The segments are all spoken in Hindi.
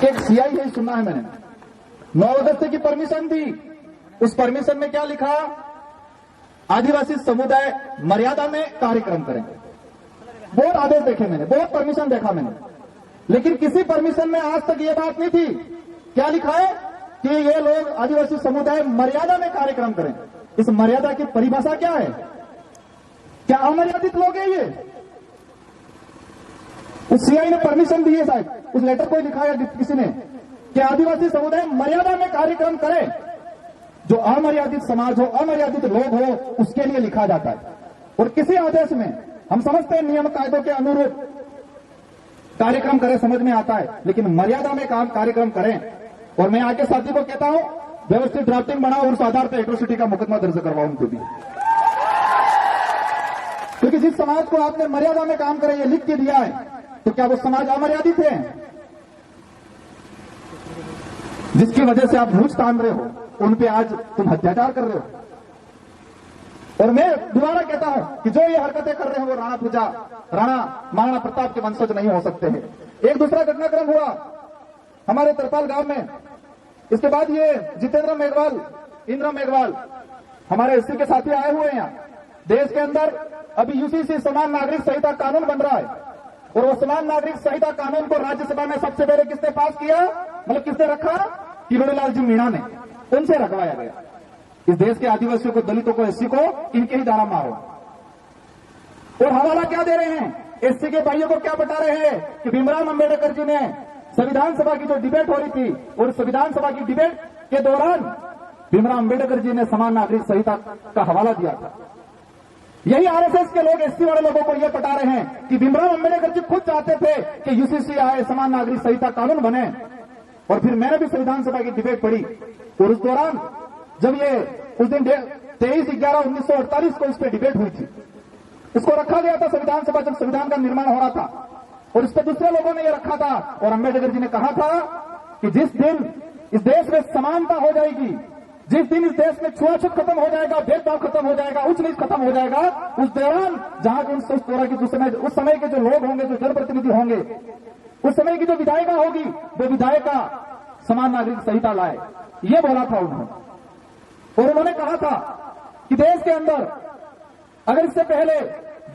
एक सीआई है, सुना है मैंने, 9 अगस्त की परमिशन दी। उस परमिशन में क्या लिखा? आदिवासी समुदाय मर्यादा में कार्यक्रम करें। बहुत आदेश देखे मैंने, बहुत परमिशन देखा मैंने, लेकिन किसी परमिशन में आज तक ये बात नहीं थी। क्या लिखा है कि ये लोग आदिवासी समुदाय मर्यादा में कार्यक्रम करें। इस मर्यादा की परिभाषा क्या है? क्या अमर्यादित लोग हैं ये? उस सीआई ने परमिशन दी है शायद, उस लेटर को लिखा है किसी ने कि आदिवासी समुदाय मर्यादा में कार्यक्रम करे। जो अमर्यादित समाज हो, अमर्यादित लोग हो, उसके लिए लिखा जाता है। और किसी आदेश में हम समझते हैं नियम कायदों के अनुरूप कार्यक्रम करें, समझ में आता है, लेकिन मर्यादा में कार्यक्रम करें। और मैं आगे साथी को कहता हूं, व्यवस्थित ड्राफ्टिंग बनाओ और उस आधार पर एट्रोसिटी का मुकदमा दर्ज करवाओ उनको भी। क्योंकि जिस समाज को आपने मर्यादा में काम करे ये लिख के दिया है, तो क्या वो समाज अमर्यादित है? जिसकी वजह से आप मूंछ तान रहे हो, उन पे आज तुम अत्याचार कर रहे हो। और मैं दोबारा कहता हूं कि जो ये हरकतें कर रहे हो वो राणा महाराणा प्रताप के वंशज नहीं हो सकते हैं। एक दूसरा घटनाक्रम हुआ हमारे तरपाल गांव में। इसके बाद ये जितेंद्र मेघवाल, इंद्र मेघवाल हमारे एससी के साथी आए हुए हैं यहाँ। देश के अंदर अभी यूसीसी समान नागरिक संहिता कानून बन रहा है, और वो समान नागरिक संहिता कानून को राज्यसभा में सबसे पहले किसने पास किया, मतलब किसने रखा? किरोड़ीलाल जी मीणा ने, उनसे रखवाया गया। इस देश के आदिवासियों को, दलितों को, एससी को इनके ही द्वारा मारो। और हवाला क्या दे रहे हैं? एससी के भाइयों को क्या बता रहे हैं कि भीमराव अंबेडकर जी ने संविधान सभा की जो डिबेट हो रही थी, और संविधान सभा की डिबेट के दौरान भीमराव अंबेडकर जी ने समान नागरिक संहिता का हवाला दिया था। यही आरएसएस के लोग एससी वाले लोगों को यह बता रहे हैं कि भीमराव अंबेडकर जी खुद चाहते थे कि यूसीसी आए, समान नागरिक संहिता कानून बने। और फिर मैंने भी संविधान सभा की डिबेट पढ़ी, और उस दौरान जब ये उस दिन 23/11/1948 को इस पर डिबेट हुई थी, इसको रखा गया था संविधान सभा जब संविधान का निर्माण हो रहा था, और इस पर दूसरे लोगों ने यह रखा था। और अंबेडकर जी ने कहा था कि जिस दिन इस देश में समानता हो जाएगी, जिस दिन इस देश में छुआछूत खत्म हो जाएगा, भेदभाव खत्म हो जाएगा, उच्च नीच खत्म हो जाएगा, उस दौरान जहां उस समय के जो लोग होंगे, जो जनप्रतिनिधि होंगे, उस समय की जो विधायिका होगी, वो विधायिका समान नागरिक संहिता लाए। ये बोला था उन्होंने। और उन्होंने कहा था कि देश के अंदर अगर इससे पहले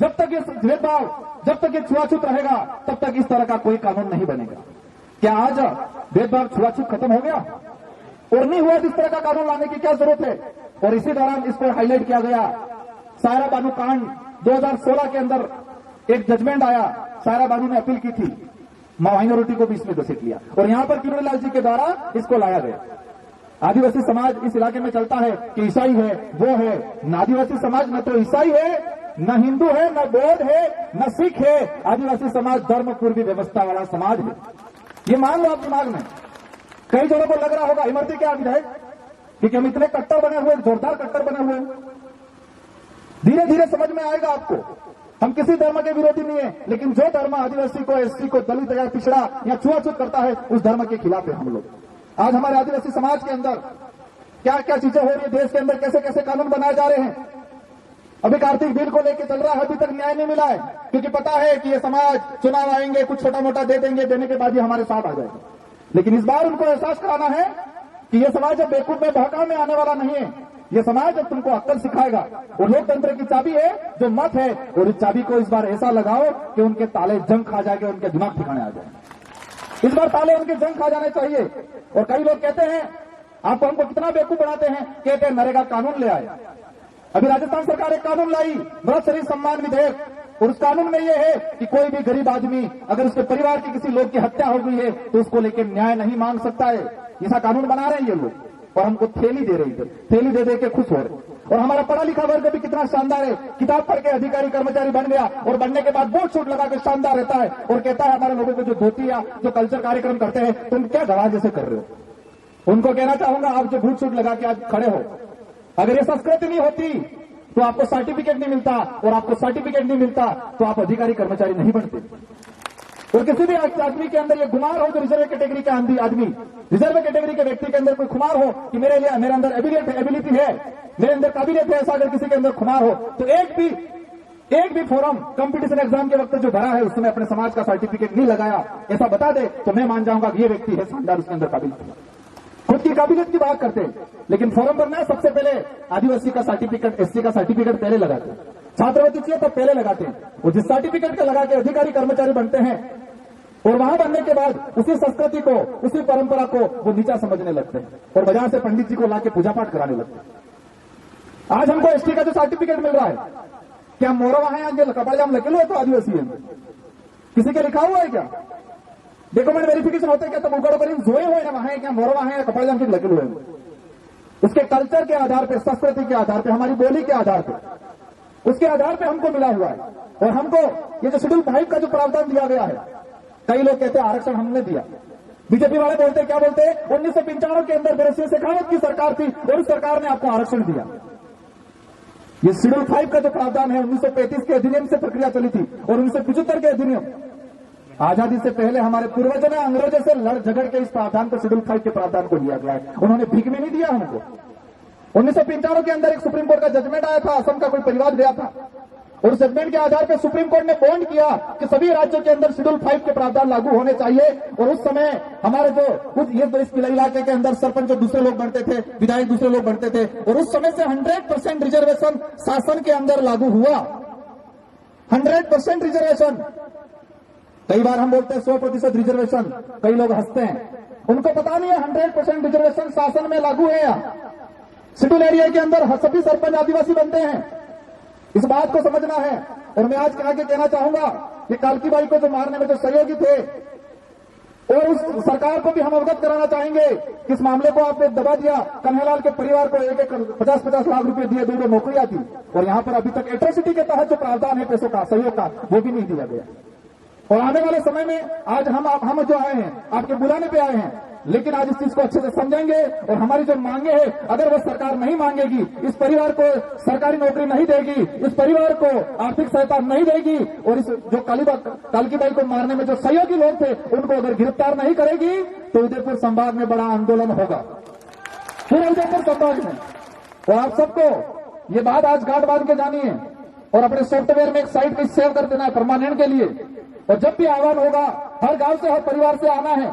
जब तक ये भेदभाव, जब तक ये छुआछूत रहेगा, तब तक इस तरह का कोई कानून नहीं बनेगा। क्या आज भेदभाव छुआछूत खत्म हो गया? और नहीं हुआ, इस तरह का कानून लाने की क्या जरूरत है? और इसी दौरान इसको हाईलाइट किया गया। सायरा बानू कांड 2016 के अंदर एक जजमेंट आया, सायरा बानू ने अपील की थी, माइनॉरिटी को भी इसमें घसीट लिया, और यहां पर किरोड़ीलाल जी के द्वारा इसको लाया गया। आदिवासी समाज इस इलाके में चलता है कि ईसाई है, वो है। न आदिवासी समाज न तो ईसाई है, न हिंदू है, न बौद्ध है, न सिख है। आदिवासी समाज धर्म पूर्वी व्यवस्था वाला समाज है। ये मान लो आप दिमाग में। कई जनों को लग रहा होगा इमरती क्या विधायक, क्योंकि हम इतने कट्टर बने हुए, जोरदार कट्टर बने हुए। धीरे धीरे समझ में आएगा आपको। हम किसी धर्म के विरोधी नहीं है, लेकिन जो धर्म आदिवासी को, एससी को, दलित या पिछड़ा या छुआछूत करता है, उस धर्म के खिलाफ है हम लोग। आज हमारे आदिवासी समाज के अंदर क्या क्या चीजें हो रही है, देश के अंदर कैसे कैसे कानून बनाए जा रहे हैं। अभी कार्तिक बिल को लेकर चल रहा है, अभी तक न्याय नहीं मिला है, क्योंकि पता है कि ये समाज चुनाव आएंगे, कुछ छोटा मोटा दे देंगे, देने के बाद ही हमारे साथ आ जाएगा। लेकिन इस बार उनको एहसास कराना है कि ये समाज अब बेवकूफ में बहकाव में आने वाला नहीं है। ये समाज अब तुमको अक्ल सिखाएगा, और लोकतंत्र की चाबी है जो मत है, और इस चाबी को इस बार ऐसा लगाओ कि उनके ताले जंग खा जाके उनके दिमाग ठिकाने आ जाए। इस बार ताले उनके जंग खा जाने चाहिए। और कई लोग कहते हैं, आप हमको कितना बेवकूफ बनाते हैं, कहते हैं नरेगा कानून ले आए। अभी राजस्थान सरकार एक कानून लाई, मृत शरीर सम्मान विधेयक, और उस कानून में यह है कि कोई भी गरीब आदमी अगर उसके परिवार की किसी लोग की हत्या हो गई है तो उसको लेकर न्याय नहीं मांग सकता है। ऐसा कानून बना रहे हैं ये लोग, और हमको थैली दे रही थे, थैली दे दे के खुश हो रहे। और हमारा पढ़ा लिखा वर्ग भी कितना शानदार है, किताब पढ़ के अधिकारी कर्मचारी बन गया, और बनने के बाद बोट शूट लगा के शानदार रहता है, और कहता है हमारे लोगों को जो धोती या जो कल्चर कार्यक्रम करते हैं तुम क्या गवाह जैसे कर रहे हो। उनको कहना चाहूंगा, आप जो बूट शूट लगा के आज खड़े हो, अगर ये संस्कृति नहीं होती तो आपको सर्टिफिकेट नहीं मिलता, और आपको सर्टिफिकेट नहीं मिलता तो आप अधिकारी कर्मचारी नहीं बनते। और किसी भी आदमी के अंदर ये खुमार हो, जो रिजर्व कैटेगरी का आदमी, रिजर्व कैटेगरी के व्यक्ति के अंदर कोई खुमार हो कि मेरे अंदर एबिलिटी है, मेरे अंदर काबिलियत है, ऐसा अगर किसी के अंदर खुमार हो तो एक भी फोरम कंपटीशन एग्जाम के वक्त जो भरा है उसमें अपने समाज का सर्टिफिकेट नहीं लगाया, ऐसा बता दे तो मैं मान जाऊंगा कि ये व्यक्ति है शानदार, उसके अंदर काबिलियत, खुद की काबिलियत की बात करते हैं। लेकिन फोरम पर ना सबसे पहले आदिवासी का सर्टिफिकेट, एससी का सर्टिफिकेट पहले लगाते हैं, छात्रवृत्ति चाहिए तो पहले लगाते हैं। वो जिस सर्टिफिकेट का लगा के अधिकारी कर्मचारी बनते हैं और वहां बनने के बाद उसी संस्कृति को, उसी परंपरा को वो नीचा समझने लगते हैं और बाजार से पंडित जी को लाके पूजा पाठ कराने लगते हैं। आज हमको एसटी का जो सर्टिफिकेट मिल रहा है, क्या मोरवा है आगे कपाजाम लगे हुए तो आदिवासी है, किसी के लिखा हुआ है क्या? डॉक्यूमेंट वेरिफिकेशन होते क्या तो उगड़ करीब जोए हुए ना वहां क्या मोरवा है या कपाजाम के लगे हुए हैं। उसके कल्चर के आधार पर, संस्कृति के आधार पर, हमारी बोली के आधार पर, उसके आधार पर हमको मिला हुआ है। और हमको ये जो शेड्यूल 5 का जो प्रावधान दिया गया है, कई लोग कहते हैं आरक्षण हमने दिया, बीजेपी वाले बोलते क्या बोलते हैं 1995 के अंदर बरसिंह शेखावत की सरकार थी और उस सरकार ने आपको आरक्षण दिया। ये शेड्यूल 5 का जो प्रावधान है 1935 के अधिनियम से प्रक्रिया चली थी और 1975 के अधिनियम, आजादी से पहले हमारे पूर्वजों ने अंग्रेजों से लड़ झगड़ के इस प्रावधान को, शेड्यूल 5 के प्रावधान को दिया गया है। उन्होंने भीख में नहीं दिया हमको। 1995 के अंदर एक सुप्रीम कोर्ट का जजमेंट आया था, असम का कोई परिवार गया था और जजमेंट के आधार पर सुप्रीम कोर्ट ने बॉन्ड किया कि सभी राज्यों के अंदर शेड्यूल 5 के प्रावधान लागू होने चाहिए। और उस समय हमारे जो कुछ ये तो इस इलाके के अंदर सरपंच जो दूसरे लोग बनते थे, विधायक दूसरे लोग बनते थे और उस समय से 100% रिजर्वेशन शासन के अंदर लागू हुआ। 100% रिजर्वेशन। कई बार हम बोलते हैं 100% रिजर्वेशन, कई लोग हंसते हैं, उनको पता नहीं है 100% रिजर्वेशन शासन में लागू है। शेड्यूल एरिया के अंदर सभी सरपंच आदिवासी बनते हैं, इस बात को समझना है। और मैं आज आगे कहना चाहूंगा कि कालकी बाई को जो मारने में जो सहयोगी थे और उस सरकार को भी हम अवगत कराना चाहेंगे कि इस मामले को आपने दबा दिया। कन्हैयालाल के परिवार को 50-50 लाख रुपए दिए, 2 नौकरियां दी और यहां पर अभी तक एट्रोसिटी के तहत जो प्रावधान है पैसों का, सहयोग का, वो भी नहीं दिया गया। और आने वाले समय में आज हम जो आए हैं आपके बुलाने पे आए हैं, लेकिन आज इस चीज को अच्छे से समझेंगे और हमारी जो मांगे हैं, अगर वो सरकार नहीं मांगेगी, इस परिवार को सरकारी नौकरी नहीं देगी, इस परिवार को आर्थिक सहायता नहीं देगी और इस जो कालकी बाई को मारने में जो सहयोगी लोग थे उनको अगर गिरफ्तार नहीं करेगी तो उदयपुर संभाग में बड़ा आंदोलन होगा, पूरे उदयपुर संभाग में। और आप सबको ये बात आज गांठ बांध के जानी है और अपने सॉफ्टवेयर में एक साइट पे सेव कर देना है परमानेंट के लिए। और जब भी आह्वान होगा, हर गांव से, हर परिवार से आना है।